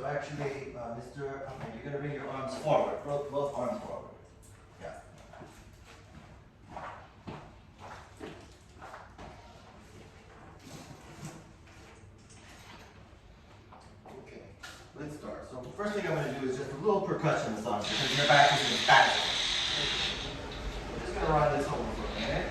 actually, Mr. Okay, you're gonna bring your arms forward, both arms forward. Yeah. Okay, let's start. So the first thing I'm gonna do is just a little percussion massage because your back is in spasm. We're just gonna run this over for a minute.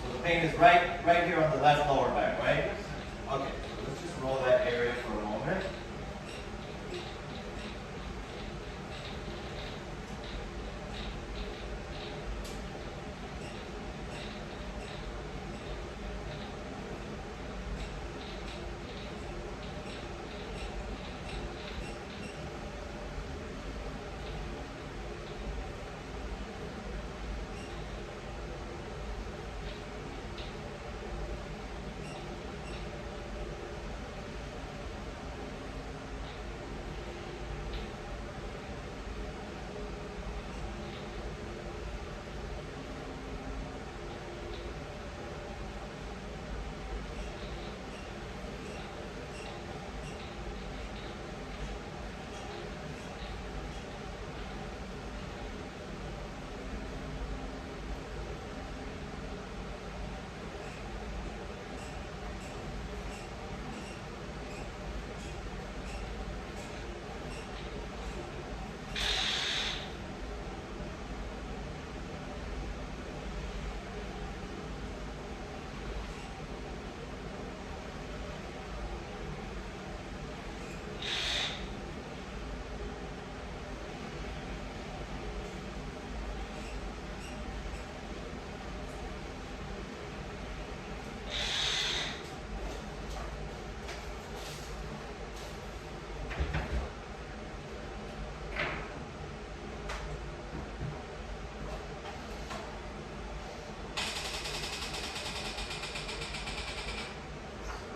So the pain is right here on the left lower back, right? Okay, so let's just roll that area for a moment.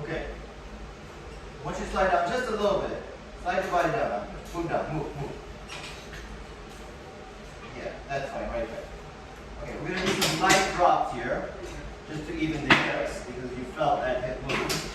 Okay. Once you slide down just a little bit, slide your body down. Move down, move. Yeah, that's fine, right there. Okay, we're gonna do some light drops here, just to even the hips, because you felt that hip move.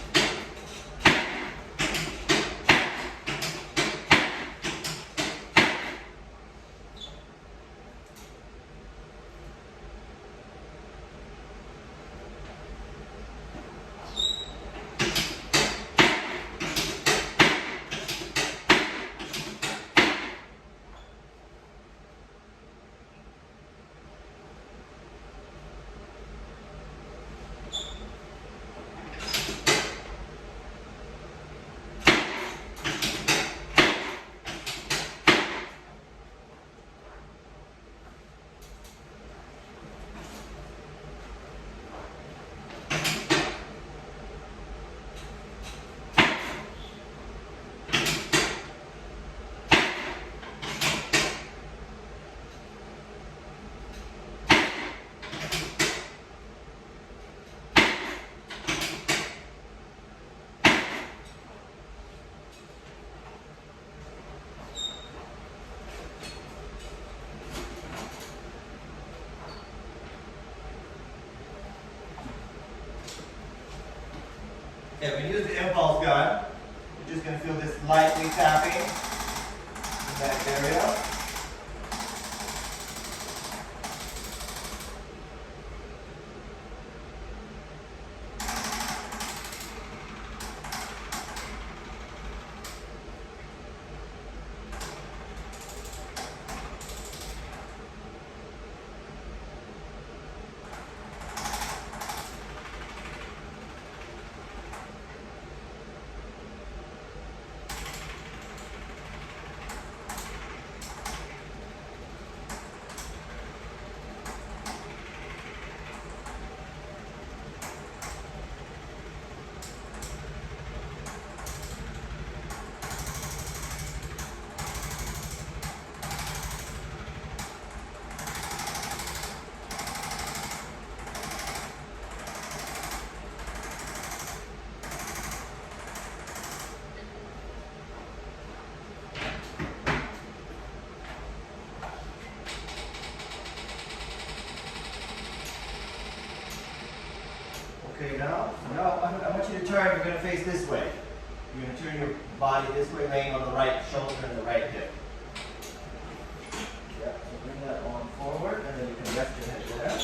Okay, we use the impulse gun. You're just going to feel this lightly tapping in that area. Okay, now I want you to turn. You're going to face this way. You're going to turn your body this way, laying on the right shoulder and the right hip. Yeah, so bring that on forward, and then you can rest your head there.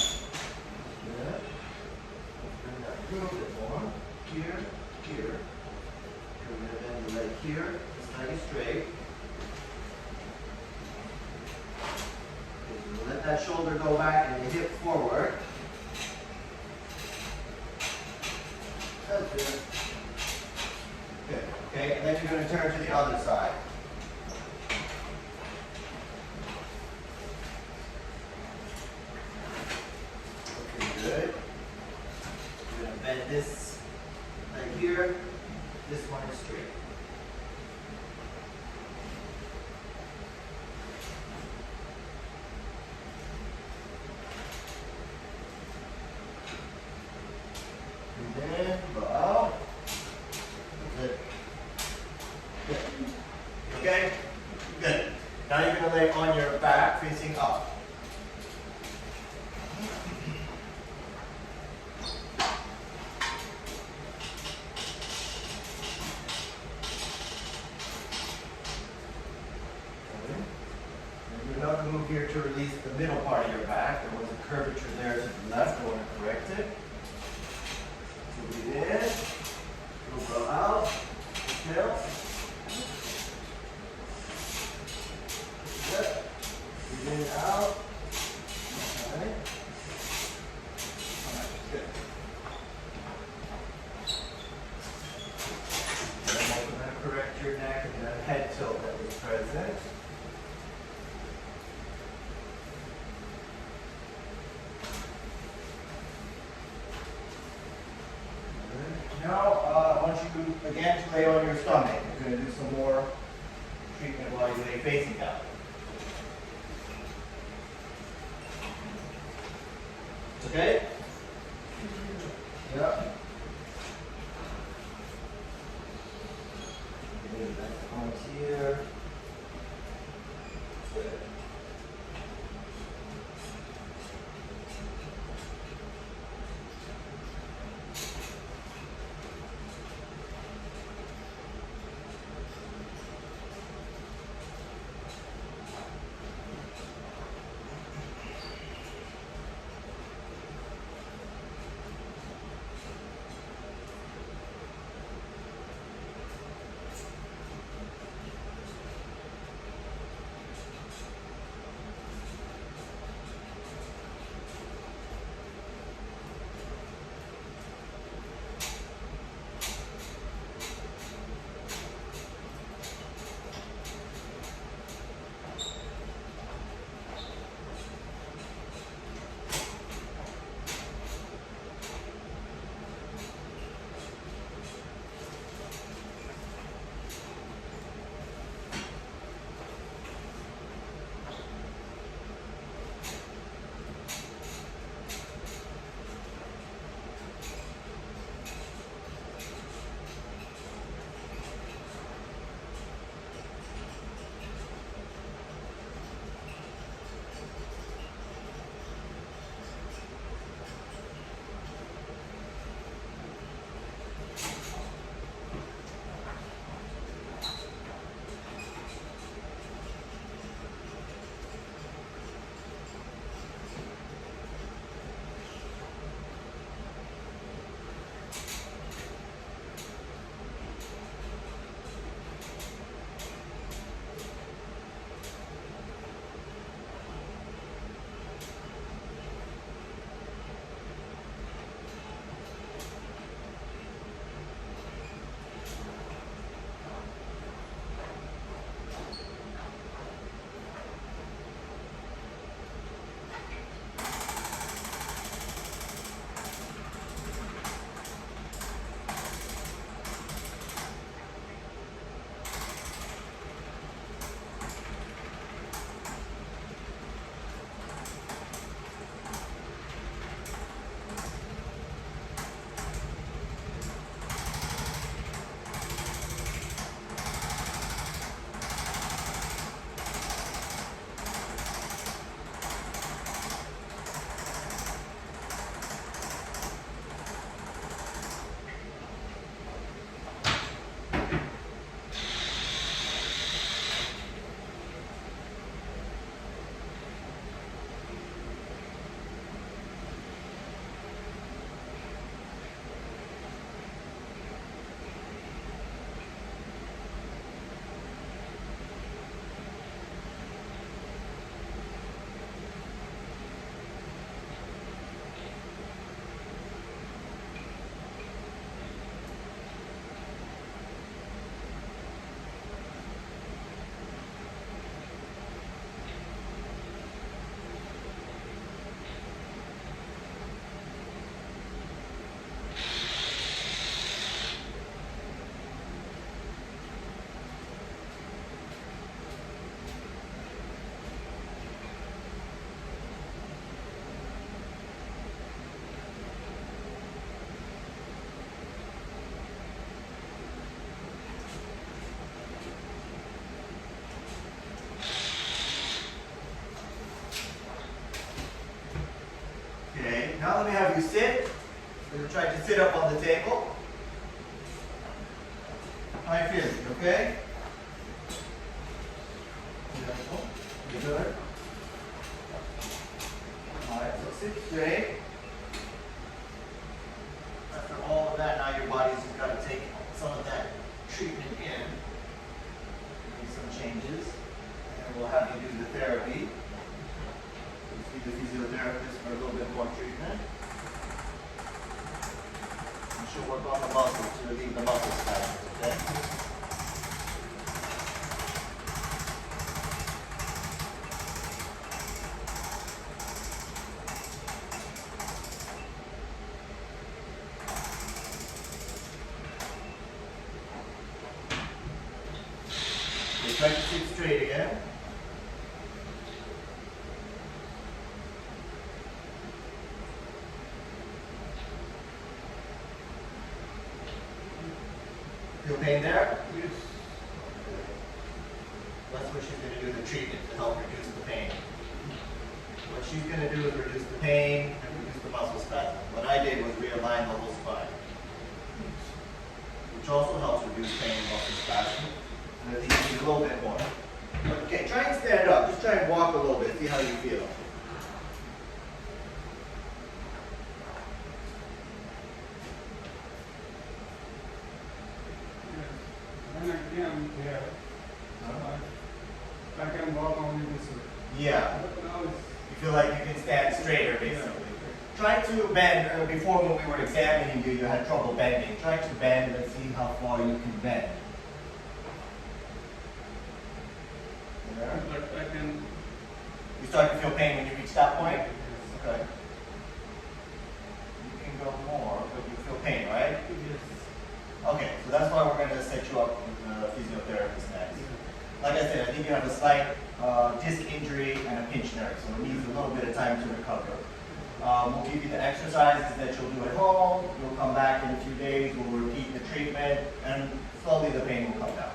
Good. Bring that a little bit more. Here, here. You're going to bend the leg here. This leg is straight. Okay, let that shoulder go back and the hip forward. That's good. Good. Okay, and then you're going to turn to the other side. Okay, good. You're going to bend this leg here. This one is straight. And then bow. Good. Good. Okay? Good. Now you're going to lay on your back facing up. You're not going to move here to release the middle part of your back. There was a curvature there to the left. I want to correct it. So breathe in. We'll blow out. Exhale. Good. Breathe in, out. Alright. Alright, good. And then we're going to correct your neck and that head tilt that was present. Now, I want you again to lay on your stomach. We're going to do some more treatment while you lay facing down. Okay? Yeah. Good. That's the arms here. Good. Now let me have you sit. We're going to try to sit up on the table. How are you feeling? You okay? You good? Alright, so sit straight. After all of that, now your body's got to take some of that treatment in. Make some changes. And we'll have you do the therapy. We'll see the physiotherapist for a little bit more treatment. And she'll work on the muscles to relieve the muscle spasms, okay? Try to sit straight again. Feel pain there? Yes. That's what she's going to do, the treatment to help reduce the pain. What she's going to do is reduce the pain and reduce the muscle spasm. What I did was realign the whole spine, which also helps reduce pain and muscle spasm. And I think you need a little bit more. Okay, try and stand up. Just try and walk a little bit. See how you feel. When I came here, I can walk only this way. Yeah. But now it's, You feel like you can stand straighter, basically. Try to bend. Before when we were examining you, you had trouble bending. Try to bend and see how far you can bend. There. but I can. You start to feel pain when you reach that point? Yes. Okay. You can go more, but you feel pain, right? Yes. Okay, so that's why we're going to set you up with a physiotherapist next. Like I said, I think you have a slight disc injury and a pinched nerve, so it needs a little bit of time to recover. We'll give you the exercises that you'll do at home. You'll come back in a few days. We'll repeat the treatment, and slowly the pain will come down.